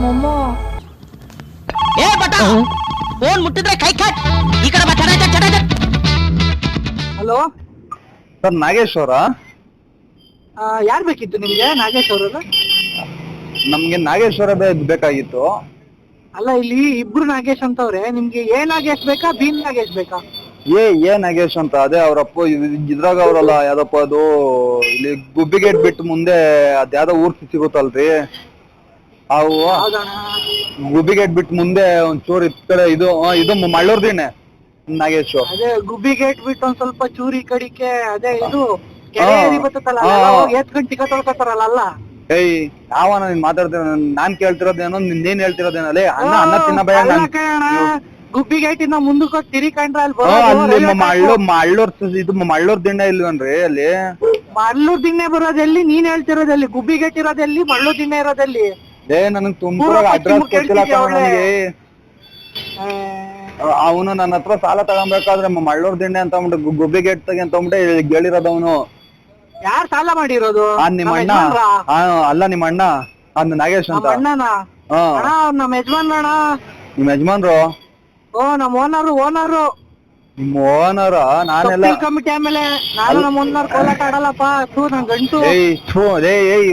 ನಮ್ಮಮ್ಮ ಏ but phone ಮುಟ್ಟಿದ್ರೆ ಕೈ ಕಟ್ ಈ ಕಡೆ ಬಾ ಚಟ. ಹಲೋ ಸರ್ ನಾಗೇಶ್ ಅವರ? ಯಾರು ಬೇಕಿತ್ತು ನಿಮ್ಗೆ? ನಾಗೇಶ್ ಅವರಲ್ಲ? ನಮ್ಗೆ ನಾಗೇಶ್ ಅವರ ಬೇಕಾಗಿತ್ತು. ಅಲ್ಲ, ಇಲ್ಲಿ ಇಬ್ರು ನಾಗೇಶ್ ಅಂತವ್ರೆ. ನಿಮ್ಗೆ ಎ ನಾಗೇಶ್ ಬೇಕಾ ಬಿ ನಾಗೇಶ್ ಬೇಕಾ? ಏ ನಾಗೇಶ್ ಅಂತ, ಅದೇ ಅವ್ರಪ್ಪ ಇದ್ರಾಗ ಅವ್ರಲ್ಲ, ಯಾವ್ದಪ್ಪ ಅದು, ಇಲ್ಲಿ ಗುಬ್ಬಿಗೇಟ್ ಬಿಟ್ಟು ಮುಂದೆ ಅದ್ಯಾವ್ದೋ ಊರ್ ಸಿಗುತ್ತಲ್ರಿ ಅವು. ಗುಬ್ಬಿಗೇಟ್ ಬಿಟ್ಟು ಮುಂದೆ ಒಂಚೂರು ಇತ್ ಕಡೆ ಇದು ಮಳ್ಳೂರ್ ದಿಣ್ಣೆ ನಾಗೇಶ್. ಅದೇ ಗುಬ್ಬಿ ಗೇಟ್ ಬಿಟ್ಟು ಒಂದ್ ಸ್ವಲ್ಪ ಚೂರಿ ಕಡಿಕೆ, ಅದೇ ಇದು ಕೆರೆ ಏರಿ ಬರ್ತಲ್ಲ, ಎತ್ ಗಂಟೆ ಟಿಕ ತೊಳ್ಕೊತಾರಲ್ಲ ಅಲ್ಲ? ಏಯ್ ಯಾವನ ನೀನ್ ಮಾತಾಡ್ತೀರ? ನಾನ್ ಕೇಳ್ತಿರೋದೇನೋ, ನೀನ್ ಹೇಳ್ತಿರೋದೇನಲ್ಲೇ? ಅನ್ನ ತಿನ್ನ ಭಯ. ಗುಬ್ಬಿ ಗೇಟ್ ಇಂದ ಮುಂದಕ್ಕೆ ಹೋಗಿ ತಿರಿ ಕಂಡ್ರೆ ಅಲ್ಲಿ ಮಳ್ಳೂರ್ ದಿಣ್ಣೆ ಇಲ್ವನ್ರಿ ಅಲ್ಲಿ? ಮಳ್ಳೂರ್ ದಿಣ್ಣೆ ಬರೋದೆಲ್ಲಿ? ನೀನ್ ಹೇಳ್ತಿರೋದಲ್ಲಿ ಗುಬ್ಬಿ ಗೇಟ್ ಇರೋದೆಲ್ಲಿ? ಮಳ್ಳೂರ್ ದಿಣ್ಣೆ ಇರೋದೆಲ್ಲಿ? ನನಗ್ ತುಮಕೂರಾಗ ಅಡ್ರೆಸ್ ಕೊಟ್ಟಿಲ್ಲ ನನಗೆ. ಅವನು ನನ್ನ ಹತ್ರ ಸಾಲ ತಗೊಬೇಕಾದ್ರೆ ಮಳ್ಳೂರ್ ದಿಣ್ಣೆ ಅಂತ ಅಂದ್ಬಿಟ್ಟು ಗುಬ್ಬಿ ಗೇಟ್ ತಗಿ ಅಂತ ಅಂದ್ಬಿಟ್ಟು ಹೇಳಿರೋದು ಅವನು. ಯಾರ್ ಸಾಲ ಮಾಡಿರೋದು? ನಿಮ್ಮ ಅಣ್ಣ. ಅಲ್ಲ ನಿಮ್ಮ ಅಣ್ಣ, ಅಂದ್ ನಾಗೇಶ್ ಅಂತ. ಅಣ್ಣನ? ನಮ್ಮ ಯಜಮಾನ್ ಅಣ್ಣ. ನಿಮ್ ಯಜಮಾನ್ರು? ನಮ್ಮ ಓನರು. ನಿಮ್ ಓನರ? ನಾನೆಲ್ಲ ಕಮಿಟಿ. ಆಮೇಲೆ ನಾನು ನಮ್ಮ ಓನರ್ ಕೋಲಾಟ ಆಡಲ್ಲಪ್ಪ, ನನ್ ಗಂಟು.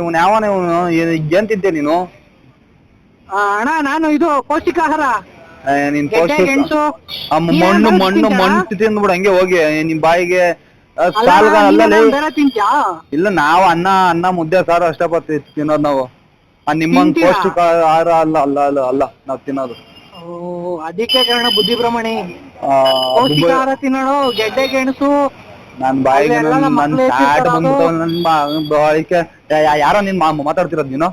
ಇವ್ನು ಯಾವನ? ಇವನು ಏನ್ ತಿಂತೆ ನೀನು? ಅಣ್ಣ ನಾನು ಇದು ಪೌಷ್ಟಿಕಾಹಾರ. ನೀನ್ ಮಣ್ಣು ತಿಂದ್ಬಿಡು ಹಂಗೆ ಹೋಗಿ ನಿಮ್ ಬಾಯಿಗೆ. ತಿಂತ್ಯಾ? ಇಲ್ಲ, ನಾವು ಅನ್ನ ಮುದ್ದೆ ಸಾರು ಅಷ್ಟೇ ಬರ್ತೀವಿ ತಿನ್ನೋದು ನಾವು. ನಿಮ್ಮಂಗ್ ಪೌಷ್ಟಿಕ ಆಹಾರ ಅಲ್ಲ ನಾವ್ ತಿನ್ನೋದು. ಅದಕ್ಕೆ ಕಾರಣ ಬುದ್ಧಿ ಭ್ರಮಣಿ. ಪೌಷ್ಟಿಕ ಆಹಾರ ತಿನ್ನೋಣ, ಗೆಡ್ಡೆ ಗೆಣಸು. ನನ್ ಬಾಯಿಗೆ ಯಾರೋ ನೀನ್ ಮಾತಾಡ್ತಿರೋದ್ ನೀನು?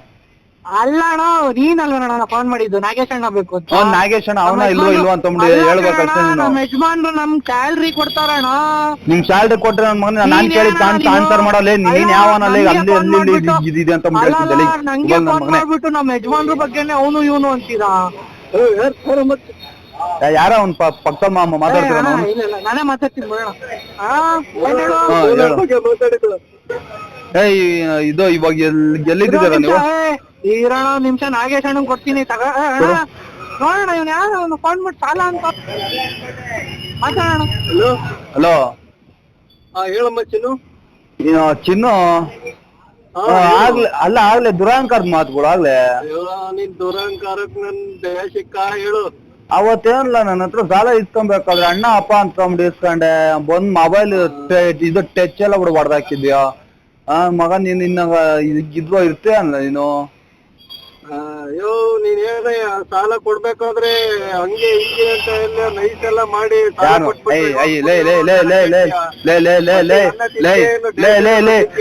ಅಲ್ಲ ಅಣ್ಣ, ನೀನಲ್ವ ಫೋನ್ ಮಾಡಿದ್ದು? ನಾಗೇಶ್ ಅಣ್ಣ ಬೇಕು ಅಂತ. ನಾಗೇಶ್ ಅಣ್ಣ ಅವನ ಇಲ್ವೋ ಅಂತ ಹೇಳ್ಬೇಕಷ್ಟೇ ನೀನು. ನಮ್ಮ ಯಜಮಾನ್ರು ನಮ್ ಸ್ಯಾಲ್ರಿ ಕೊಡ್ತಾರಣ್ಣ. ನಿಮ್ ಸ್ಯಾಲ್ರಿ ಕೊಟ್ರೆ ನನ್ ಮಗನ ನಾನ್ ಕೇಳಿದ್ ಆನ್ಸರ್ ಮಾಡಲ್ಲ. ನೀನ್ ಯಾವನಲ್ಲಿ ಇದೆ ಅಂತ ನಂಗೆ ಫೋನ್ ಮಾಡ್ಬಿಟ್ಟು ನಮ್ಮ ಯಜಮಾನ್ರ ಬಗ್ಗೆನೆ ಅವನು ಇವನು ಅಂತೀರಾ? ಯಾರ ಅವ್ನ್ ಪಕ್ಕ ಮಾತಾಡ್ತೀರ? ನಾನೇ ಮಾತಾಡ್ತೀನಿ. ಇದು ಇವಾಗ ಎಲ್ಲಿದ್ದೀರ ನೀವು? ಈರಣ ನಿಮಿಷ ನಾಗೇಶ್ ಅಣ್ಣ ಕೊಡ್ತೀನಿ ತಗ. ನೋಡೋಣ ಇವ್ನ ಯಾರು ಫೋನ್ ಮಾಡಿ ಸಾಲ ಅಂತ ಮಾತಾಡೋಣ. ಹಲೋ, ಹೇಳಮ್ಮ ಚಿನ್ನು. ಚಿನ್ನು ಆಗ್ಲೇ ದುರಹಂಕಾರದ ಮಾತುಗಳು ಆಗ್ಲೇ. ನೀನ್ ದುರಹಂಕಾರಕ್ ನನ್ ದೇಶಕ್ಕ ಹೇಳು. ಅವತ್ತೇನಲ್ಲ, ನನ್ನ ಹತ್ರ ಸಾಲ ಇಸ್ಕೊಬೇಕಾದ್ರೆ ಅಣ್ಣ ಅಪ್ಪ ಅಂತ ಇಸ್ಕೊಂಡೆ. ಬಂದ್ ಮೊಬೈಲ್ ಇದು ಟಚ್ ಎಲ್ಲ ಬಿಡ ಹೊಡೆದಾಕಿದ್ಯಾ? ಮಗ ನೀನ್ ಇದ್ರೋ ಇರ್ತೇ ಅಲ್ಲ ನೀನು. ಅಯ್ಯೋ, ನೀನ್ ಹೇಳ್ದೆ ಸಾಲ ಕೊಡ್ಬೇಕಾದ್ರೆ ಹಂಗೆ ಹಿಂಗೆ ಅಂತ ಎಲ್ಲ ನೈಸ್ ಎಲ್ಲ ಮಾಡಿ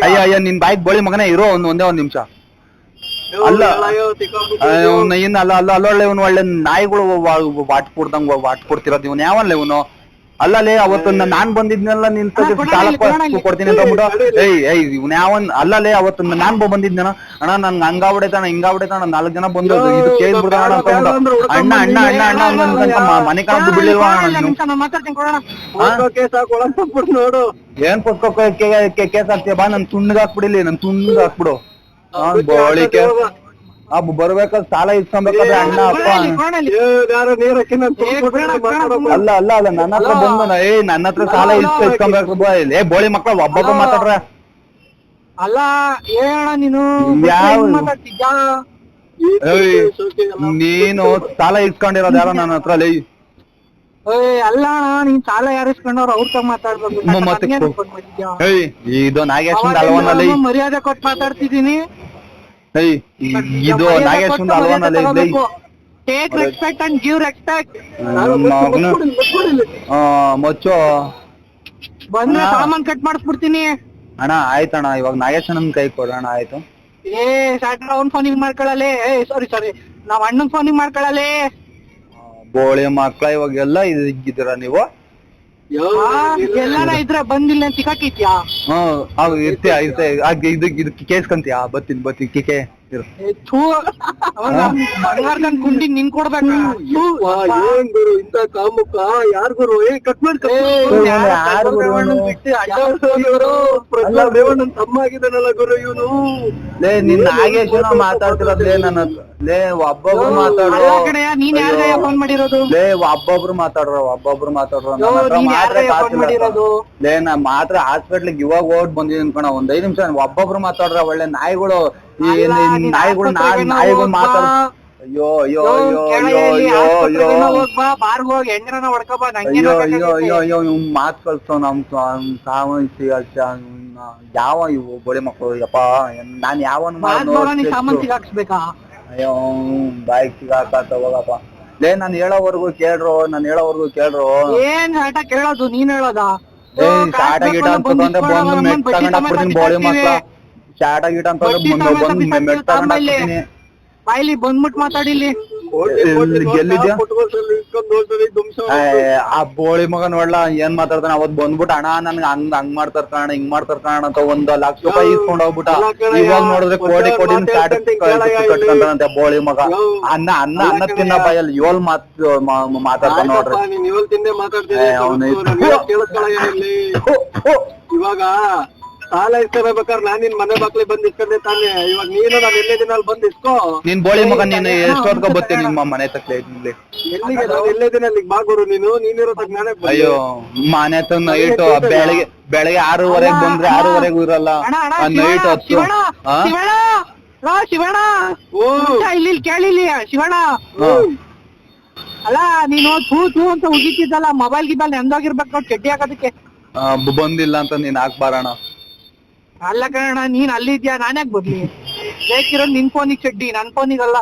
ಅಯ್ಯ ನಿನ್ ಬಾಯಿಗೆ ಬೋಳಿ ಮಗನೇ ಇರೋ ಒಂದೇ ಒಂದ್ ನಿಮಿಷ. ಅಲ್ಲ ಅಲ್ಲೊಳ್ಳೆ ಇವನು ಒಳ್ಳೆ ನಾಯಿಗಳು ವಾಟ್ ಕೊಡ್ತಿರೋದು ಇವನು ಯಾವಲ್ಲ ಇವನು? ಅಲ್ಲಲೇ ಅವತ್ತು ನಾನ್ ಬಂದಿದ್ನೆಲ್ಲ ನಿನ್ ಸಾಲ ಕೊಡ್ತೀನಿ ಅಂತ ಅಂದ್ಬಿಟ್ಟು ಇವ್ನ ಯಾವನ್? ಅಲ್ಲಲೇ ಅವತ್ತು ನಾನ್ ಬಂದಿದ್ನ ಅಣ್ಣ ನನ್ ಹಂಗಾಬಿಡೈತಣ್ಣ ಹಿಂಗಾಬಿಡೈತಣ್ಣ 4 ಜನ ಬಂದು ಇದು ಕೇಳ್ಬಿಡ್ತಾಣ ಅಂತ ಅಂದ್ಬಿಟ್ಟು ಅಣ್ಣ ಅಣ್ಣ ಅಣ್ಣ ಅಣ್ಣ ಮನೆ ಕಾಣದ್ದು ಬಿಡ್ಲಿಲ್ವಾ? ನೋಡು ಏನ್ ಪುಸ್ತಕ ಕೇಸ್ ಹಾಕ್ತೀಯ? ಬಾ ನನ್ ತುಂಡ್ಗೆ ಹಾಕ್ಬಿಡಿಲಿ, ನನ್ ತುಂಡ್ಗೆ ಹಾಕ್ಬಿಡು. ಬೋಳಿಕೆ ಬರ್ಬೇಕಾದ್ರೆ ಸಾಲ ಇಸ್ಕೊಬೇಕಾದ್ರೆ ಅಣ್ಣ ಅಪ್ಪ ಅಲ್ಲ ನನ್ನ ಹತ್ರ ಬಂದು ನನ್ನ ಹತ್ರ ಸಾಲ ಇಸ್ಕೊಬೇಕು. ಬೋಳಿ ಮಕ್ಳ ಒಬ್ಬೊಬ್ಬ ಮಾತಾಡ್ರ. ಅಲ್ಲ ಹೇಳ ನೀನು ನೀನು ಸಾಲ ಇಸ್ಕೊಂಡಿರೋದು ಯಾರೋ ನನ್ನ ಹತ್ರ. ಅಲ್ಲ ನೀನ್ ಸಾಲ ಯಾರು ಇಸ್ಕೊಂಡವ್ರು ಅವ್ರ ತಗ ಮಾತಾಡ್ಬೇಕು. ಇದು ನಾಗೇಶ್ ಅಲ್ವನಲ್ಲಿ ಮರ್ಯಾದೆ ಕೊಟ್ಟು ಮಾತಾಡ್ತಿದೀನಿ. ಇದು ನಾಗೇಶ್ ಅಲ್ವನಲ್ಲಿ. Take respect and give respect. ಮೊಚ್ಚು ಬಂದ್ರೆ ಸಾಮಾನ್ ಕಟ್ ಮಾಡಿಸ್ಬಿಡ್ತೀನಿ. ಅಣ್ಣ ಆಯ್ತಣ್ಣ, ಇವಾಗ ನಾಗೇಶ್ ಅಣ್ಣನ್ ಕೈ ಕೊಡೋಣ. ಆಯ್ತು. ಸ್ಯಾಟರ್ ಅವ್ನ್ ಫೋನಿಗೆ ಮಾಡ್ಕೊಳ್ಳಲೆ. ಸಾರಿ ನಾವ್ ಅಣ್ಣನ್ ಫೋನಿಗೆ ಮಾಡ್ಕೊಳ್ಳಲೆ. ಬೋಳಿ ಮಕ್ಳ ಇವಾಗೆಲ್ಲ ಇದ್ದೀರಾ ನೀವು? ಎಲ್ಲಾರ ಇದ್ರೆ ಬಂದಿಲ್ಲ ಅಂತ ಸಿಕ್ಕಾಕಿತ್ಯಾ? ಇರ್ತೀಯ ಇದು ಕೇಸ್ಕಂತೀಯಾ? ಬರ್ತೀನಿ ಕಿಕೆ ಇರು. ಥೂ, ಅವಾಗ ಬಂಗಾರದನ್ ಕುಂಡಿ ನಿನ್ ಕೊಡ್ಬೇಕ ಏನ್ ಗುರು ಇಂತ ಕಾಮುಕ ಯಾರ್ ಗುರು ಕಟ್ ಮಾಡಿ ಯಾರು ಗುರು ಅವ್ನು? ಪ್ರಜ್ವಲ್ ರೇವಣ್ಣನ್ ತಮ್ಮ ಆಗಿದ್ದಾನಲ್ಲ ಗುರು ಇವನು. ಲೇ ನಿನ್ ನಾಗೇಶನ ಮಾತಾಡ್ತಿರೋದ್ಲೇ ನನ್ನ ಲೇ ಒಬ್ಬೊಬ್ರು ಮಾತಾಡ್ರೋ ಕಡೆಯ ನೀನ್ ಯಾರ್ಗಯ್ಯ ಫೋನ್ ಮಾಡಿರೋದು? ಲೇ ಒಬ್ಬೊಬ್ರು ಮಾತಾಡ್ರೋ ನನ್ನ ಹತ್ರ ನೀನ್ ಮಾತ್ರ ಯಾರ್ಗಯ್ಯ ಫೋನ್ ಕಾಸಿಲ್ಲ. ಮಾಡಿರೋದು? ಲೇ ನಾ ಮಾತ್ರ ಹಾಸ್ಪಿಟ್ಲಿಗೆ ಇವಾಗ ಓಡ್ ಬಂದಿದ್ದೀನಿ ಕಣ, ಒಂದ್ 5 ನಿಮಿಷ ಒಬ್ಬೊಬ್ರು ಮಾತಾಡ್ರ ಒಳ್ಳೆ ನಾಯಿಗಳು ಈ ಅಲ್ಲ, ನೀನ್ ನಾಯಿಗಳು ಆಸ್ಪತ್ರೆಗೆ ನಾಯಿಗಳು ಹೋಗ್ ಮಾತಾಡ ಬಾ. ಅಯ್ಯೋ ಅಯ್ಯೋ ಯೋ, ಅಯ್ಯೋ ಕೆಳಗೆ ಅಯ್ಯೋ ಇಲ್ಲಿ ಅಯ್ಯೋ ಆಸ್ಪತ್ರೆಗೆ ಅಯ್ಯೋ ಹೋಗ್ ಬಾ, ಬಾರ್ಗ್ ಹೋಗ್ ಹೆಂಗ್ರನ ಹೊಡ್ಕೊ ಬಾ, ನಂಗೇನ್ ಅಯ್ಯೋ ಅಯ್ಯೋ ಬೇಕಾಗೈತೆ? ಅಯ್ಯೋ ಅಯ್ಯೋ ಇವ್ ಮಾತ್ ಕಲ್ಸೋ ನಮ್ ಯಾವ ಇವು ಬೋಳಿ ಮಕ್ಕಳು ಯಪ್ಪ ನಾನ್ ಯಾವನ್ ಬಾರ್ಗ್ ಬರೋ ನೀ ಸಾಮಾನ್ ಸಿಗಾಕ್ಸ್ಬೇಕಾ? ಅಯ್ಯೋ ಬಾಯ್ಗ್ ಸಿಗಾಕತ್ತ ಹೋಗಪ್ಪ. ಲೇ ನಾನ್ ಹೇಳೋವರ್ಗು ಕೇಳ್ರು ಏನ್ ಆಟ ಕೇಳೋದು ನೀನ್ ಹೇಳೋದ? ಶಾಟ ಗೀಟ ಅಂತಂದ್ರೆ ಬಂದು ಮೆಟ್ ತಗೊಂಡ್ ಹಾಕ್ಬಿಡ್ತೀನಿ ಬೋಳಿ ಮಕ್ಳ. ಶಾಟ ಗೀಟ ಅಂತಂದ್ರೆ ಬಂದು ಮೆಟ್ ತಗೊಂಡ್ ಹಾಕ್ಬಿಡ್ತೀನಿ. ಬಾಯ್ಲಿ ಬಂದ್ಬಿಟ್ ಮಾತಾಡಿಲಿ. ಗೆಲ್ಲಿದ್ಯಾ ಇಸ್ಕೊಂಡ್ ನೋಡ್ತಾರೆ ಆ ಬೋಳಿ ಮಗ ನೋಡ್ಲಾ ಏನ್ ಮಾತಾಡ್ತಾನ, ಅವತ್ ಬಂದ್ಬಿಟ್ಟು ಅಣ್ಣ ನನ್ಗೆ ಹಿಂಗ್ ಮಾಡ್ತಾರ ಕಣ ಅಂತ 1 ಲಕ್ಷ ರೂಪಾಯಿ ಇಸ್ಕೊಂಡ್ ಹೋಗ್ಬಿಟ್ಟ. ಇವಾಗ ನೋಡಿದ್ರೆ ಕೋಟಿ ಕಟ್ಕೊಂತಾನಂತೆ ಬೋಳಿ ಮಗ. ಅನ್ನ ತಿನ್ನ ಬಾಯಲ್ಲಿ ಏಳ್ ಮಾತಾಡ್ತಾನ ನೋಡ್ರಿ. ನೀನ್ ಇವಾಗ ತಿಂದೆ ಇವಾಗ ಸಾಲ ಇಸ್ಕೋಬೇಕಾದ್ರೆ ನಾನ್ ನಿನ್ ಮನೆ ಬಾಕ್ಲಿ ಬಂದ್ ಇಸ್ಕೊಂಡೆ ತಾನೆ. ಇವಾಗ ನೀನು ನಾನು ಎಲ್ಲೇ ದಿನ ಬಂದ್ ಇಸ್ಕೋ. ನೀನ್ ಬೋಳಿ ಮಗ ನೀನು ಎಷ್ಟೊತ್ಕ ಬರ್ತೀನಿ ನಿಮ್ಮ ಮನೆ ತಕ್ಕ ಇಲ್ಲಿ? ಎಲ್ಲಿಗೆ ನಾನು ಎಲ್ಲೇ ದಿನ ಅಲ್ಲಿಗೆ ಬಾ ಗುರು ನೀನಿರೋ ತಕ್ಕ ನಾನೇ ಅಯ್ಯೋ ಮನೆ ತ ನೈಟ್ ಬೆಳಗ್ಗೆ 6:30 ಬಂದ್ರೆ 6:30 ಇರಲ್ಲ. ನೈಟ್ 10 ಶಿವಣ್ಣ ಇಲ್ಲಿ ಕೇಳಿಲಿ ಶಿವಣ್ಣ. ಅಲ್ಲ ನೀನು ತೂ ಅಂತ ಉಗಿತಿದ್ದಲ್ಲ, ಮೊಬೈಲ್ ಗಿಬೈಲ್ ನೆಂದೋಗಿರ್ಬೇಕು ನೋಡಿ ಚಡ್ಡಿ ಹಾಕೋದಕ್ಕೆ. ಬಂದಿಲ್ಲ ಅಂತ ನೀನ್ ಹಾಕ್ಬಾರಣ. ಅಲ್ಲ ಕಣ ನೀನ್ ಅಲ್ಲಿದ್ಯಾ, ನಾನ್ಯಾಕ್ ಬರ್ಲಿ? ಬೇಕಿರೋ ನಿನ್ ಫೋನಿಗೆ ಚಡ್ಡಿ, ನನ್ ಫೋನಿಗಲ್ಲ.